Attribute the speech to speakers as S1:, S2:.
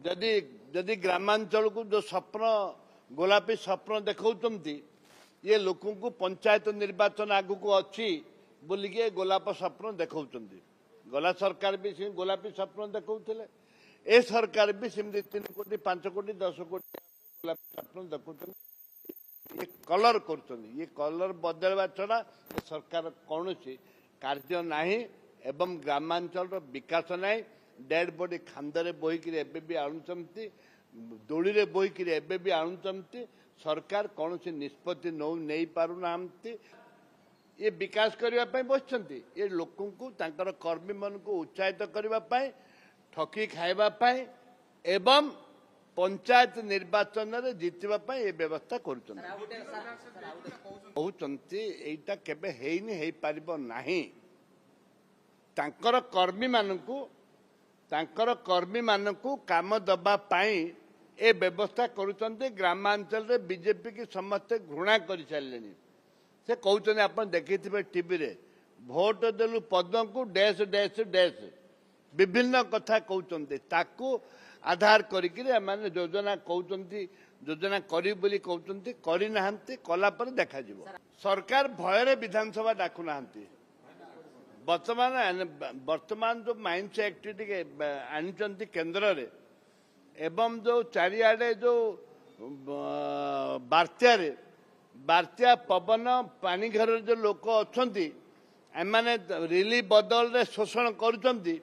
S1: जदि जदि ग्रामांचल को जो स्वप्न गोलापी स्वप्न देखते ये लोक पंचायत निर्वाचन आगु को अच्छी बोलिके गोलाप स्वप्न देखते गला सरकार भी गोलापी स्वप्न देखते ए सरकार भी सेमती 3 कोटी 5 कोटी 10 कोटी गोलापी स्वप्न देखते ये कलर कर ये कलर बदलवा छड़ा सरकार कौन कार्य नाही एवं ग्रामांचल विकास नाही डेड बॉडी खांदरे बोहिकी एबे भी आणुचंती दोली रे बोहिकी एबे भी आणुचंती सरकार कौन निष्पत्ति नहीं पारु नांती ये विकास करने बसଛନ୍ତି ये लोकों को तांकर कर्मी मन को उत्साहित करने ठकी खाइबा एवं पंचायत निर्वाचन रे जीतवा ये व्यवस्था करूछन एटा केबे हेइनी हेइ पारिबो नाही तांकर कर्मी मानकू काम दबा पाई ए व्यवस्था करूछन्ते ग्रामांचल रे बीजेपी की समस्त घृणा कर सारे से कहते आप देखिए टीवी रे भोट देलु पद्म को डैश डैश डैश विभिन्न कथा कहते ताकू आधार करिक योजना कहते योजना करी बोली कहते करना कला पर देखा जीव सरकार भयर विधानसभा डाकू ना वर्तमान जो माइंस एक्टिविटी आनी केन्द्र रे एवं जो चारिआडे जो बात्या पवन पानी घर जो लोक अच्छा एमाने रिलीफ बदल रे शोषण करुचंती